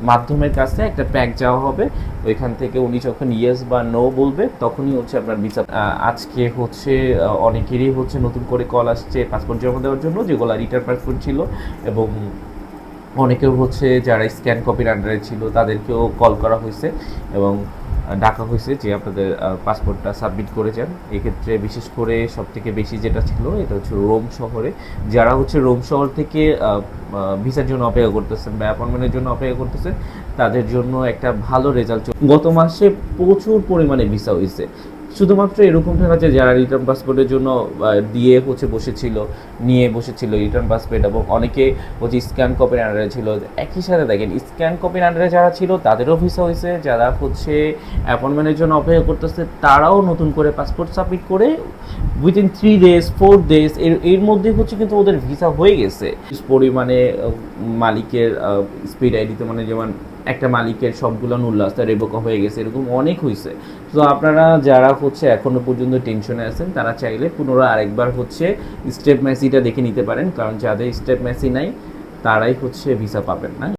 মাধ্যমের কাছে একটা প্যাক যাওয়া হবে, ওইখান থেকে উনি যখন ইয়েস বা নো বলবে তখনই হচ্ছে আপনার ভিসা। আজকে হচ্ছে অনেকেরই হচ্ছে নতুন করে কল আসছে পাসপোর্ট জমা দেওয়ার জন্য, যেগুলো রিটার্ন পাসপোর্ট ছিল, এবং অনেকেও হচ্ছে যারা স্ক্যান কপির আন্ডারে ছিল তাদেরকেও কল করা হয়েছে এবং ডাকা হয়েছে যে আপনাদের পাসপোর্টটা সাবমিট করে যান। এক্ষেত্রে বিশেষ করে সবথেকে বেশি যেটা ছিল এটা হচ্ছে রোম শহরে, যারা হচ্ছে রোম শহর থেকে ভিসার জন্য অপেক্ষা করতেছেন বা অ্যাপয়েন্টমেন্টের জন্য অপেক্ষা করতেছেন, তাদের জন্য একটা ভালো রেজাল্ট। গত মাসে প্রচুর পরিমাণে ভিসা হয়েছে। শুধুমাত্র এরকমটা না যে যারা রিটার্ন পাসপোর্টের জন্য দিয়ে হচ্ছে নিয়ে বসেছিল রিটার্ন পাসপোর্ট, এবং অনেকে হচ্ছে স্ক্যান কপির আন্ডারে ছিল। একই সাথে দেখেন স্ক্যান কপির আন্ডারে যারা ছিল তাদেরও ভিসা হয়েছে, যারা হচ্ছে অ্যাপয়েন্টমেন্টের জন্য অপেক্ষা করতেছে তারাও নতুন করে পাসপোর্ট সাবমিট করে উইদিন 3 days 4 days এর মধ্যে হচ্ছে কিন্তু ওদের ভিসা হয়ে গেছে। পরিমাণে মালিকের স্পিড আইডিতে, মানে যেমন একটা মালিকের সবগুলো উল্লাসটা রেবোকা হয়ে গেছে, এরকম অনেক হয়েছে। তো আপনারা যারা হচ্ছে এখনো পর্যন্ত টেনশনে আছেন তারা চাইলে পুনরায় আরেকবার হচ্ছে স্টেপ মেসিটা দেখে নিতে পারেন, কারণ যাদের স্টেপ মেসি নাই তারাই হচ্ছে ভিসা পাবেন না।